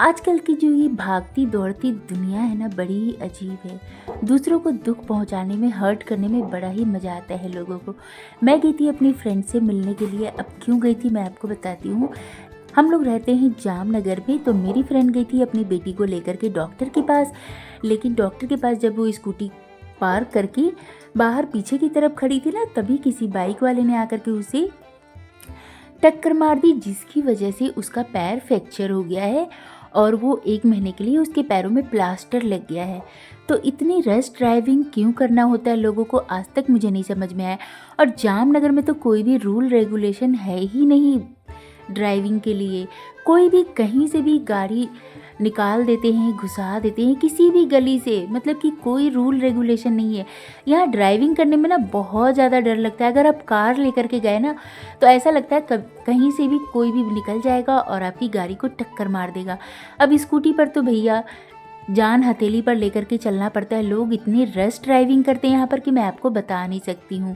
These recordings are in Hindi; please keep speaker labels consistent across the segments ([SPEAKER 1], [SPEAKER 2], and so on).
[SPEAKER 1] आजकल की जो ये भागती दौड़ती दुनिया है ना, बड़ी ही अजीब है। दूसरों को दुख पहुंचाने में, हर्ट करने में बड़ा ही मज़ा आता है लोगों को। मैं गई थी अपनी फ्रेंड से मिलने के लिए। अब क्यों गई थी मैं आपको बताती हूँ। हम लोग रहते हैं जामनगर में, तो मेरी फ्रेंड गई थी अपनी बेटी को लेकर के डॉक्टर के पास। लेकिन डॉक्टर के पास जब वो स्कूटी पार्क करके बाहर पीछे की तरफ खड़ी थी ना, तभी किसी बाइक वाले ने आकर के उसे टक्कर मार दी, जिसकी वजह से उसका पैर फ्रैक्चर हो गया है और वो 1 महीने के लिए उसके पैरों में प्लास्टर लग गया है। तो इतनी रश ड्राइविंग क्यों करना होता है लोगों को, आज तक मुझे नहीं समझ में आया। और जामनगर में तो कोई भी रूल रेगुलेशन है ही नहीं ड्राइविंग के लिए। कोई भी कहीं से भी गाड़ी निकाल देते हैं, घुसा देते हैं किसी भी गली से, मतलब कि कोई रूल रेगुलेशन नहीं है। यहाँ ड्राइविंग करने में ना बहुत ज़्यादा डर लगता है। अगर आप कार लेकर के गए ना, तो ऐसा लगता है कहीं से भी कोई भी निकल जाएगा और आपकी गाड़ी को टक्कर मार देगा। अब स्कूटी पर तो भैया जान हथेली पर लेकर के चलना पड़ता है। लोग इतनी रश ड्राइविंग करते हैं यहाँ पर कि मैं आपको बता नहीं सकती हूँ।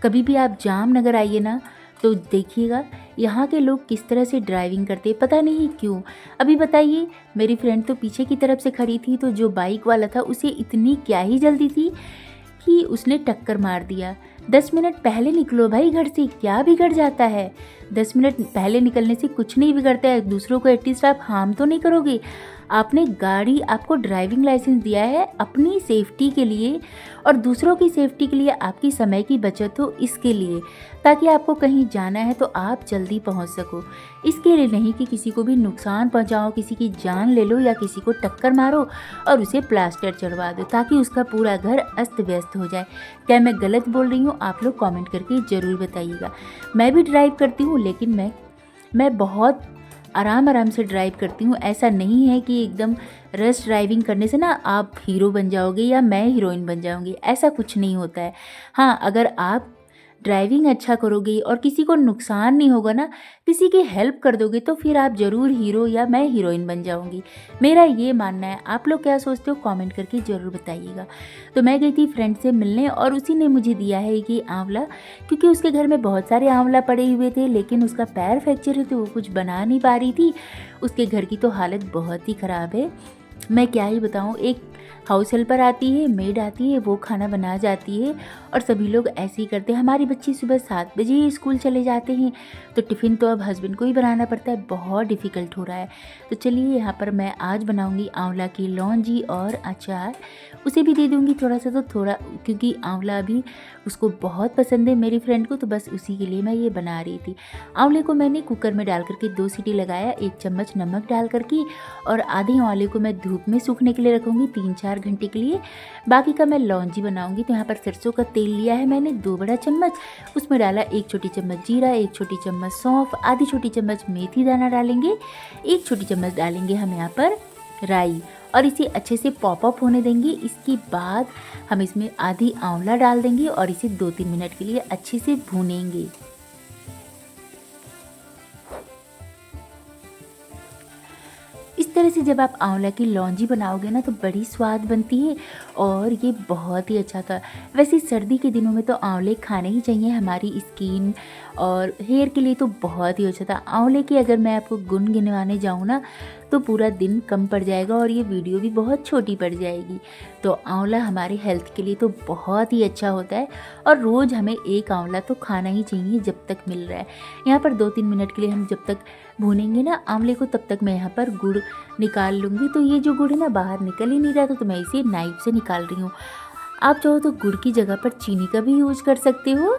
[SPEAKER 1] कभी भी आप जामनगर आइए ना, तो देखिएगा यहाँ के लोग किस तरह से ड्राइविंग करते हैं, पता नहीं क्यों। अभी बताइए, मेरी फ्रेंड तो पीछे की तरफ से खड़ी थी, तो जो बाइक वाला था उसे इतनी क्या ही जल्दी थी कि उसने टक्कर मार दिया। 10 मिनट पहले निकलो भाई घर से, क्या बिगड़ जाता है। 10 मिनट पहले निकलने से कुछ नहीं बिगड़ता है। दूसरों को एटलीस्ट आप हार्म तो नहीं करोगे। आपको ड्राइविंग लाइसेंस दिया है अपनी सेफ्टी के लिए और दूसरों की सेफ्टी के लिए, आपकी समय की बचत हो इसके लिए, ताकि आपको कहीं जाना है तो आप जल्दी पहुंच सको। इसके लिए नहीं कि किसी को भी नुकसान पहुंचाओ, किसी की जान ले लो या किसी को टक्कर मारो और उसे प्लास्टर चढ़वा दो ताकि उसका पूरा घर अस्त व्यस्त हो जाए। क्या मैं गलत बोल रही हूँ? आप लोग कमेंट करके ज़रूर बताइएगा। मैं भी ड्राइव करती हूँ, लेकिन मैं बहुत आराम से ड्राइव करती हूँ। ऐसा नहीं है कि एकदम रश ड्राइविंग करने से ना आप हीरो बन जाओगे या मैं हीरोइन बन जाऊँगी, ऐसा कुछ नहीं होता है। हाँ, अगर आप ड्राइविंग अच्छा करोगे और किसी को नुकसान नहीं होगा ना, किसी की हेल्प कर दोगे, तो फिर आप ज़रूर हीरो या मैं हीरोइन बन जाऊंगी। मेरा ये मानना है। आप लोग क्या सोचते हो कमेंट करके ज़रूर बताइएगा। तो मैं गई थी फ्रेंड से मिलने और उसी ने मुझे दिया है कि आंवला, क्योंकि उसके घर में बहुत सारे आंवला पड़े हुए थे, लेकिन उसका पैर फ्रैक्चर है तो वो कुछ बना नहीं पा रही थी। उसके घर की तो हालत बहुत ही ख़राब है। मैं क्या ही बताऊँ। एक हाउस हेल्पर आती है, मेड आती है, वो खाना बना जाती है और सभी लोग ऐसे ही करते हैं। हमारी बच्ची सुबह 7 बजे ही स्कूल चले जाते हैं, तो टिफ़िन तो अब हस्बैंड को ही बनाना पड़ता है। बहुत डिफ़िकल्ट हो रहा है। तो चलिए, यहाँ पर मैं आज बनाऊँगी आंवला की लौंजी और अचार। उसे भी दे दूँगी थोड़ा सा, तो थोड़ा, क्योंकि आंवला अभी उसको बहुत पसंद है मेरी फ्रेंड को, तो बस उसी के लिए मैं ये बना रही थी। आंवले को मैंने कुकर में डाल करके 2 सीटी लगाया, 1 चम्मच नमक डाल करके, और आधे आंवले को मैं धूप में सूखने के लिए रखूँगी 3-4 घंटे के लिए। बाकी का मैं लौंजी बनाऊँगी। तो यहाँ पर सरसों का तेल लिया है मैंने 2 बड़ा चम्मच, उसमें डाला 1 छोटी चम्मच जीरा, 1 छोटी चम्मच सौंफ, आधी छोटी चम्मच मेथी दाना डालेंगे, 1 छोटी चम्मच डालेंगे हम यहाँ पर राई, और इसे अच्छे से पॉप अप होने देंगे। इसके बाद हम इसमें आधी आंवला डाल देंगे और इसे 2-3 मिनट के लिए अच्छे से भूनेंगे। इस तरह से जब आप आंवला की लौंजी बनाओगे ना, तो बड़ी स्वाद बनती है और ये बहुत ही अच्छा था। वैसे सर्दी के दिनों में तो आंवले खाने ही चाहिए, हमारी स्किन और हेयर के लिए तो बहुत ही अच्छा था। आंवले की अगर मैं आपको गुण गिनवाने जाऊँ ना, तो पूरा दिन कम पड़ जाएगा और ये वीडियो भी बहुत छोटी पड़ जाएगी। तो आंवला हमारे हेल्थ के लिए तो बहुत ही अच्छा होता है और रोज़ हमें 1 आंवला तो खाना ही चाहिए जब तक मिल रहा है। यहाँ पर 2-3 मिनट के लिए हम जब तक भूनेंगे ना आंवले को, तब तक मैं यहाँ पर गुड़ निकाल लूँगी। तो ये जो गुड़ है ना, बाहर निकल ही नहीं रहा था, तो मैं इसे नाइफ से निकाल रही हूँ। आप चाहो तो गुड़ की जगह पर चीनी का भी यूज कर सकते हो।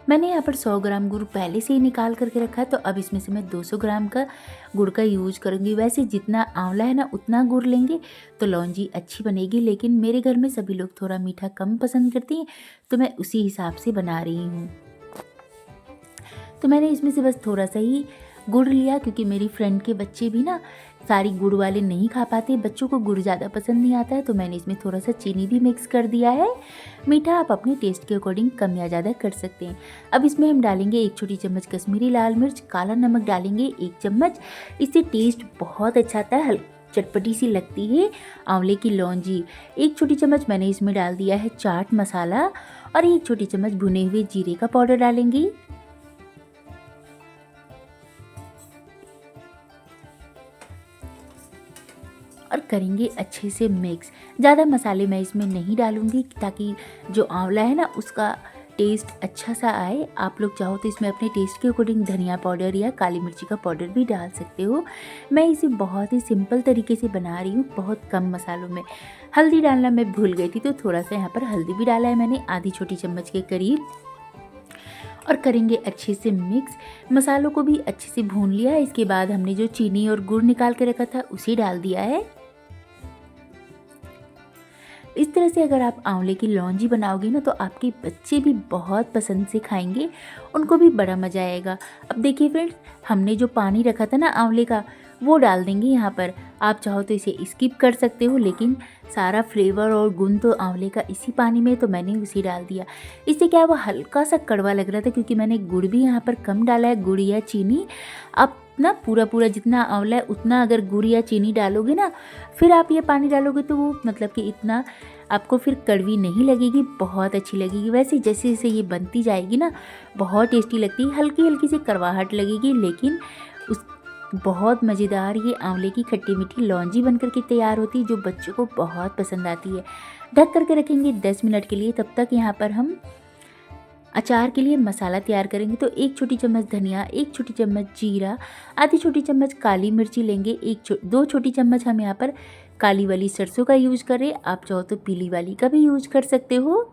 [SPEAKER 1] मैंने यहाँ पर 100 ग्राम गुड़ पहले से ही निकाल करके रखा है, तो अब इसमें से मैं 200 ग्राम का गुड़ का यूज करूँगी। वैसे जितना आंवला है ना, उतना गुड़ लेंगे तो लौंजी अच्छी बनेगी, लेकिन मेरे घर में सभी लोग थोड़ा मीठा कम पसंद करते हैं, तो मैं उसी हिसाब से बना रही हूँ। तो मैंने इसमें से बस थोड़ा सा ही गुड़ लिया, क्योंकि मेरी फ्रेंड के बच्चे भी ना सारी गुड़ वाले नहीं खा पाते, बच्चों को गुड़ ज़्यादा पसंद नहीं आता है, तो मैंने इसमें थोड़ा सा चीनी भी मिक्स कर दिया है। मीठा आप अपने टेस्ट के अकॉर्डिंग कम या ज़्यादा कर सकते हैं। अब इसमें हम डालेंगे 1 छोटी चम्मच कश्मीरी लाल मिर्च, काला नमक डालेंगे 1 चम्मच। इससे टेस्ट बहुत अच्छा आता है, चटपटी सी लगती है आंवले की लौंजी। 1 छोटी चम्मच मैंने इसमें डाल दिया है चाट मसाला और 1 छोटी चम्मच भुने हुए जीरे का पाउडर डालेंगे। करेंगे अच्छे से मिक्स। ज़्यादा मसाले मैं इसमें नहीं डालूँगी ताकि जो आंवला है ना उसका टेस्ट अच्छा सा आए। आप लोग चाहो तो इसमें अपने टेस्ट के अकॉर्डिंग धनिया पाउडर या काली मिर्ची का पाउडर भी डाल सकते हो। मैं इसे बहुत ही सिंपल तरीके से बना रही हूँ, बहुत कम मसालों में। हल्दी डालना मैं भूल गई थी तो थोड़ा सा यहाँ पर हल्दी भी डाला है मैंने, आधी छोटी चम्मच के करीब। और करेंगे अच्छे से मिक्स। मसालों को भी अच्छे से भून लिया है। इसके बाद हमने जो चीनी और गुड़ निकाल के रखा था उसे डाल दिया है। इस तरह से अगर आप आंवले की लौंजी बनाओगे ना तो आपके बच्चे भी बहुत पसंद से खाएंगे, उनको भी बड़ा मज़ा आएगा। अब देखिए फ्रेंड्स, हमने जो पानी रखा था ना आंवले का वो डाल देंगे यहाँ पर। आप चाहो तो इसे स्किप कर सकते हो, लेकिन सारा फ्लेवर और गुण तो आंवले का इसी पानी में, तो मैंने उसे डाल दिया। इससे क्या वो हल्का सा कड़वा लग रहा था क्योंकि मैंने गुड़ भी यहाँ पर कम डाला है, गुड़ या चीनी। आप ना पूरा जितना आंवला है उतना अगर गुड़ या चीनी डालोगे ना, फिर आप ये पानी डालोगे तो वो मतलब कि इतना आपको फिर कड़वी नहीं लगेगी, बहुत अच्छी लगेगी। वैसे जैसे जैसे ये बनती जाएगी ना बहुत टेस्टी लगती है। हल्की हल्की सी कड़वाहट लगेगी, लेकिन उस बहुत मज़ेदार ये आंवले की खट्टी मीठी लौंजी बनकर के तैयार होती है, जो बच्चों को बहुत पसंद आती है। ढक करके रखेंगे 10 मिनट के लिए। तब तक यहाँ पर हम अचार के लिए मसाला तैयार करेंगे। तो 1 छोटी चम्मच धनिया, 1 छोटी चम्मच जीरा, आधी छोटी चम्मच काली मिर्ची लेंगे, 2 छोटी चम्मच हम यहाँ पर काली वाली सरसों का यूज करें। आप चाहो तो पीली वाली का भी यूज कर सकते हो।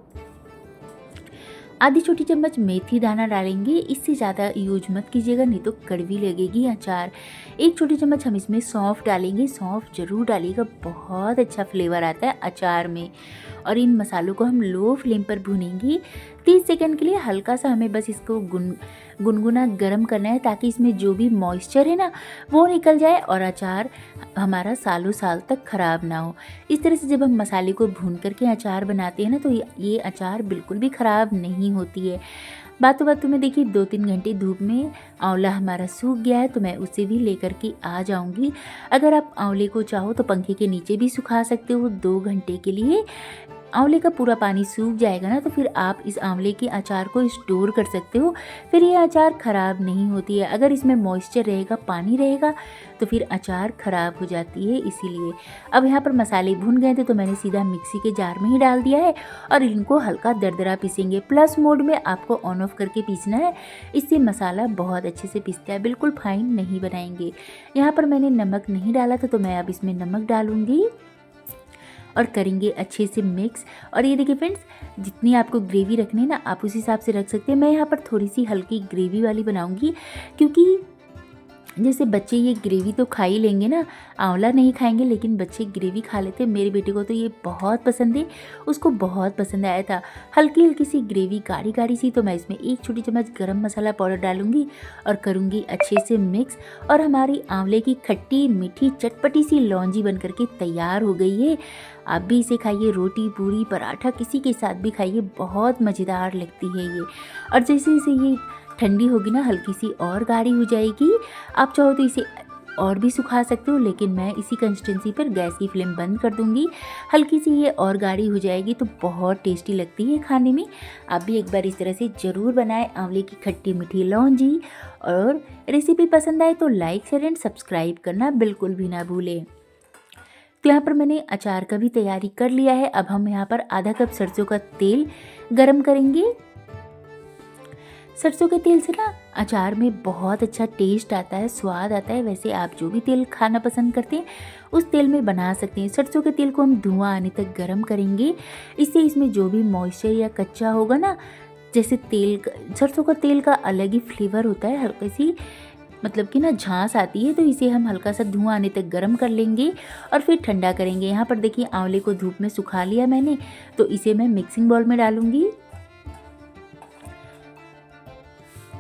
[SPEAKER 1] आधी छोटी चम्मच मेथी दाना डालेंगे, इससे ज़्यादा यूज मत कीजिएगा नहीं तो कड़वी लगेगी अचार। 1 छोटी चम्मच हम इसमें सौंफ डालेंगे, सौंफ जरूर डालिएगा, बहुत अच्छा फ्लेवर आता है अचार में। और इन मसालों को हम लो फ्लेम पर भूनेंगे 30 सेकंड के लिए। हल्का सा हमें बस इसको गुनगुना गर्म करना है ताकि इसमें जो भी मॉइस्चर है ना वो निकल जाए और अचार हमारा सालों साल तक ख़राब ना हो। इस तरह से जब हम मसाले को भून करके अचार बनाते हैं ना तो ये अचार बिल्कुल भी ख़राब नहीं होती है। बातों बातों में देखिए 2-3 घंटे धूप में आंवला हमारा सूख गया है, तो मैं उसे भी लेकर के आ जाऊंगी। अगर आप आंवले को चाहो तो पंखे के नीचे भी सुखा सकते हो 2 घंटे के लिए। आंवले का पूरा पानी सूख जाएगा ना तो फिर आप इस आंवले के अचार को स्टोर कर सकते हो, फिर ये अचार ख़राब नहीं होती है। अगर इसमें मॉइस्चर रहेगा, पानी रहेगा तो फिर अचार ख़राब हो जाती है, इसीलिए। अब यहाँ पर मसाले भुन गए थे तो मैंने सीधा मिक्सी के जार में ही डाल दिया है और इनको हल्का दरदरा पीसेंगे। प्लस मोड में आपको ऑन ऑफ करके पीसना है, इससे मसाला बहुत अच्छे से पिसता है, बिल्कुल फाइन नहीं बनाएंगे। यहाँ पर मैंने नमक नहीं डाला था तो मैं अब इसमें नमक डालूँगी और करेंगे अच्छे से मिक्स। और ये देखिए फ्रेंड्स, जितनी आपको ग्रेवी रखनी है ना आप उस हिसाब से रख सकते हैं। मैं यहाँ पर थोड़ी सी हल्की ग्रेवी वाली बनाऊंगी क्योंकि जैसे बच्चे ये ग्रेवी तो खा ही लेंगे ना, आंवला नहीं खाएंगे लेकिन बच्चे ग्रेवी खा लेते हैं। मेरे बेटे को तो ये बहुत पसंद है, उसको बहुत पसंद आया था। हल्की हल्की सी ग्रेवी गाढ़ी गाढ़ी सी, तो मैं इसमें 1 छोटी चम्मच गरम मसाला पाउडर डालूंगी और करूँगी अच्छे से मिक्स। और हमारी आंवले की खट्टी मीठी चटपटी सी लौंजी बन करके तैयार हो गई है। आप भी इसे खाइए, रोटी पूरी पराठा किसी के साथ भी खाइए, बहुत मज़ेदार लगती है ये। और जैसे जैसे ये ठंडी होगी ना हल्की सी और गाढ़ी हो जाएगी। आप चाहो तो इसे और भी सुखा सकते हो, लेकिन मैं इसी कंसिस्टेंसी पर गैस की फ्लेम बंद कर दूंगी। हल्की सी ये और गाढ़ी हो जाएगी तो बहुत टेस्टी लगती है खाने में। आप भी एक बार इस तरह से ज़रूर बनाएं आंवले की खट्टी मीठी लौंजी। और रेसिपी पसंद आए तो लाइक शेयर एंड सब्सक्राइब करना बिल्कुल भी ना भूलें। तो यहाँ पर मैंने अचार का भी तैयारी कर लिया है। अब हम यहाँ पर आधा कप सरसों का तेल गरम करेंगे। सरसों के तेल से ना अचार में बहुत अच्छा टेस्ट आता है, स्वाद आता है। वैसे आप जो भी तेल खाना पसंद करते हैं उस तेल में बना सकते हैं। सरसों के तेल को हम धुआं आने तक गरम करेंगे, इससे इसमें जो भी मॉइस्चर या कच्चा होगा ना, जैसे सरसों का तेल का अलग ही फ्लेवर होता है, हल्की सी मतलब कि ना झांस आती है, तो इसे हम हल्का सा धुआं आने तक गर्म कर लेंगे और फिर ठंडा करेंगे। यहाँ पर देखिए आंवले को धूप में सुखा लिया मैंने, तो इसे मैं मिक्सिंग बाउल में डालूंगी।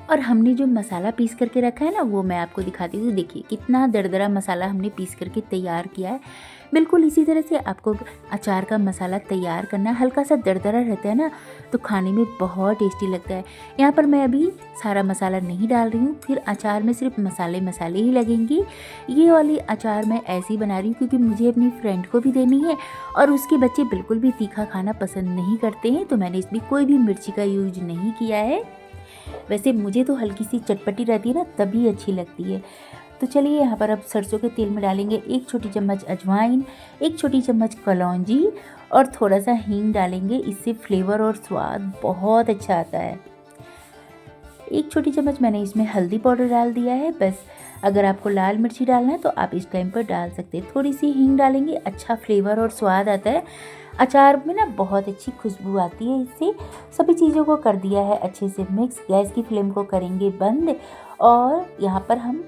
[SPEAKER 1] और हमने जो मसाला पीस करके रखा है ना वो मैं आपको दिखाती हूँ। देखिए कितना दरदरा मसाला हमने पीस करके तैयार किया है। बिल्कुल इसी तरह से आपको अचार का मसाला तैयार करना है। हल्का सा दरदरा रहता है ना तो खाने में बहुत टेस्टी लगता है। यहाँ पर मैं अभी सारा मसाला नहीं डाल रही हूँ, फिर अचार में सिर्फ मसाले ही लगेंगे। ये वाली अचार मैं ऐसी बना रही हूँ क्योंकि मुझे अपनी फ्रेंड को भी देनी है और उसके बच्चे बिल्कुल भी तीखा खाना पसंद नहीं करते हैं, तो मैंने इसमें कोई भी मिर्ची का यूज नहीं किया है। वैसे मुझे तो हल्की सी चटपटी रहती है ना तभी अच्छी लगती है। तो चलिए यहाँ पर अब सरसों के तेल में डालेंगे 1 छोटी चम्मच अजवाइन, 1 छोटी चम्मच कलौंजी और थोड़ा सा हींग डालेंगे। इससे फ्लेवर और स्वाद बहुत अच्छा आता है। 1 छोटी चम्मच मैंने इसमें हल्दी पाउडर डाल दिया है। बस अगर आपको लाल मिर्ची डालना है तो आप इस टाइम पर डाल सकते हैं। थोड़ी सी हींग डालेंगे, अच्छा फ्लेवर और स्वाद आता है। अचार में ना बहुत अच्छी खुशबू आती है इससे। सभी चीज़ों को कर दिया है अच्छे से मिक्स। गैस की फ्लेम को करेंगे बंद और यहाँ पर हम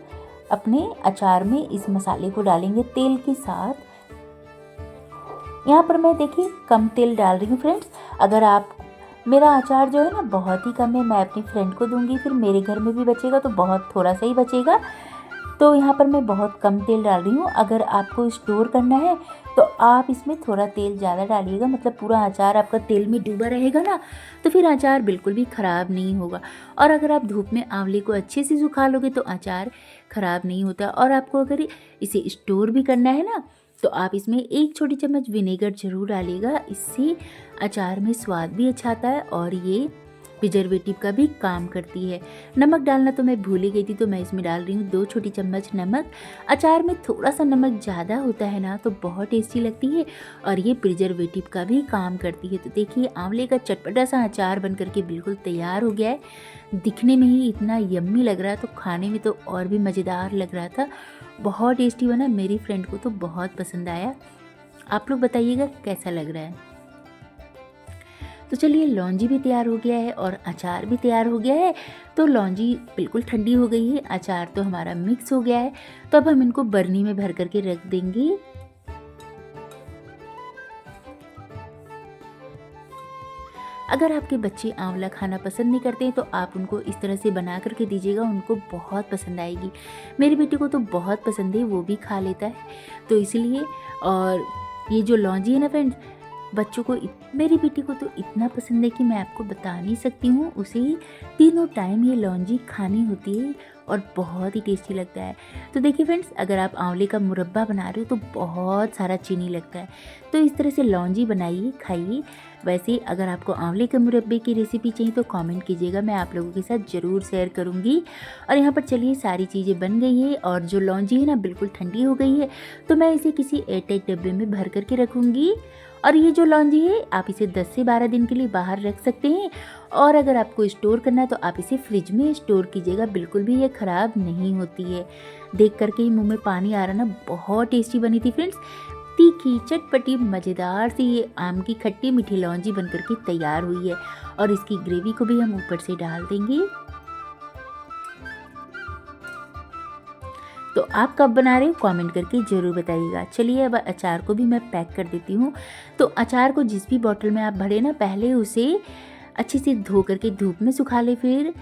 [SPEAKER 1] अपने अचार में इस मसाले को डालेंगे तेल के साथ। यहाँ पर मैं देखिए कम तेल डाल रही हूँ फ्रेंड्स। अगर आप मेरा अचार जो है ना बहुत ही कम है, मैं अपनी फ्रेंड को दूंगी, फिर मेरे घर में भी बचेगा तो बहुत थोड़ा सा ही बचेगा। तो यहाँ पर मैं बहुत कम तेल डाल रही हूँ। अगर आपको स्टोर करना है तो आप इसमें थोड़ा तेल ज़्यादा डालिएगा, मतलब पूरा अचार आपका तेल में डूबा रहेगा ना, तो फिर अचार बिल्कुल भी ख़राब नहीं होगा। और अगर आप धूप में आंवले को अच्छे से सुखा लोगे तो अचार ख़राब नहीं होता। और आपको अगर इसे स्टोर भी करना है ना तो आप इसमें 1 छोटी चम्मच विनेगर ज़रूर डालिएगा। इससे अचार में स्वाद भी अच्छा आता है और ये प्रिजर्वेटिव का भी काम करती है। नमक डालना तो मैं भूल ही गई थी, तो मैं इसमें डाल रही हूँ 2 छोटी चम्मच नमक। अचार में थोड़ा सा नमक ज़्यादा होता है ना तो बहुत टेस्टी लगती है और ये प्रिजर्वेटिव का भी काम करती है। तो देखिए आंवले का चटपटा सा अचार बन करके बिल्कुल तैयार हो गया है। दिखने में ही इतना यम्मी लग रहा है तो खाने में तो और भी मज़ेदार लग रहा था। बहुत टेस्टी बना, मेरी फ्रेंड को तो बहुत पसंद आया। आप लोग बताइएगा कैसा लग रहा है। तो चलिए लौंजी भी तैयार हो गया है और अचार भी तैयार हो गया है। तो लौंजी बिल्कुल ठंडी हो गई है, अचार तो हमारा मिक्स हो गया है। तो अब हम इनको बरनी में भर करके रख देंगे। अगर आपके बच्चे आंवला खाना पसंद नहीं करते हैं तो आप उनको इस तरह से बना करके दीजिएगा, उनको बहुत पसंद आएगी। मेरी बेटी को तो बहुत पसंद है, वो भी खा लेता है। तो इसलिए और ये जो लौंजी है ना फ्रेंड्स, बच्चों को मेरी बेटी को तो इतना पसंद है कि मैं आपको बता नहीं सकती हूँ। उसे तीनों टाइम ये लौंजी खानी होती है और बहुत ही टेस्टी लगता है। तो देखिए फ्रेंड्स, अगर आप आंवले का मुरब्बा बना रहे हो तो बहुत सारा चीनी लगता है। तो इस तरह से लौंजी बनाइए, खाइए। वैसे अगर आपको आंवले के मुरब्बे की रेसिपी चाहिए तो कमेंट कीजिएगा, मैं आप लोगों के साथ ज़रूर शेयर करूँगी। और यहाँ पर चलिए सारी चीज़ें बन गई है और जो लौंजी है ना बिल्कुल ठंडी हो गई है। तो मैं इसे किसी एयरटाइट डब्बे में भर करके रखूँगी। और ये जो लौंजी है आप इसे 10 से 12 दिन के लिए बाहर रख सकते हैं। और अगर आपको स्टोर करना है तो आप इसे फ्रिज में स्टोर कीजिएगा, बिल्कुल भी ये ख़राब नहीं होती है। देख करके ही मुंह में पानी आ रहा ना, बहुत टेस्टी बनी थी फ्रेंड्स। तीखी चटपटी मज़ेदार सी ये आम की खट्टी मीठी लौंजी बन करके तैयार हुई है। और इसकी ग्रेवी को भी हम ऊपर से डाल देंगे। तो आप कब बना रहे हो कमेंट करके ज़रूर बताइएगा। चलिए अब अचार को भी मैं पैक कर देती हूँ। तो अचार को जिस भी बॉटल में आप भरे ना, पहले उसे अच्छे से धो करके धूप में सुखा ले। फिर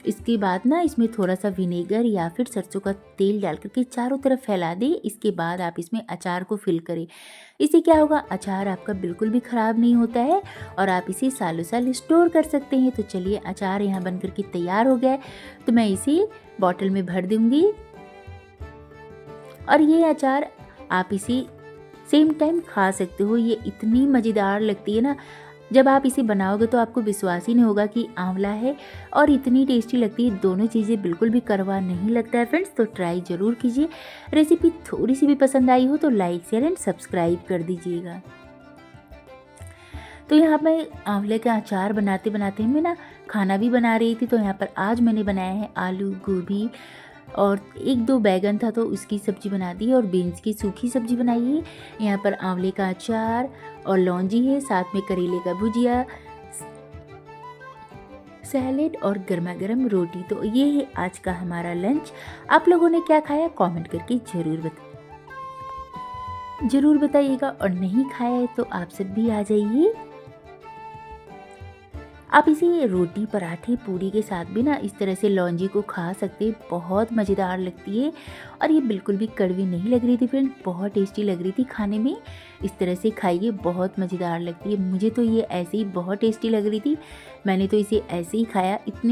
[SPEAKER 1] इसके बाद ना इसमें थोड़ा सा विनेगर या फिर सरसों का तेल डाल करके चारों तरफ फैला दें। इसके बाद आप इसमें अचार को फिल करें। इससे क्या होगा, अचार आपका बिल्कुल भी ख़राब नहीं होता है और आप इसे सालों साल स्टोर कर सकते हैं। तो चलिए अचार यहाँ बन करके तैयार हो गया है, तो मैं इसे बॉटल में भर दूँगी। और ये अचार आप इसे सेम टाइम खा सकते हो। ये इतनी मज़ेदार लगती है ना, जब आप इसे बनाओगे तो आपको विश्वास ही नहीं होगा कि आंवला है, और इतनी टेस्टी लगती है। दोनों चीज़ें बिल्कुल भी कड़वा नहीं लगता है फ्रेंड्स। तो ट्राई ज़रूर कीजिए। रेसिपी थोड़ी सी भी पसंद आई हो तो लाइक शेयर एंड सब्सक्राइब कर दीजिएगा। तो यहाँ मैं आंवले का अचार बनाते बनाते मैं ना खाना भी बना रही थी। तो यहाँ पर आज मैंने बनाया है आलू गोभी और 1-2 बैगन था तो उसकी सब्ज़ी बना दी और बीन्स की सूखी सब्ज़ी बनाई है। यहाँ पर आंवले का अचार और लौंजी है, साथ में करेले का भुजिया, सैलेड और गर्मा गर्म रोटी। तो ये है आज का हमारा लंच। आप लोगों ने क्या खाया कमेंट करके ज़रूर बताइएगा। और नहीं खाया है तो आप सब भी आ जाइए। आप इसे रोटी पराठे पूरी के साथ भी ना इस तरह से लौंजी को खा सकते हैं, बहुत मज़ेदार लगती है। और ये बिल्कुल भी कड़वी नहीं लग रही थी फ्रेंड, बहुत टेस्टी लग रही थी खाने में। इस तरह से खाइए, बहुत मज़ेदार लगती है। मुझे तो ये ऐसे ही बहुत टेस्टी लग रही थी, मैंने तो इसे ऐसे ही खाया। इतनी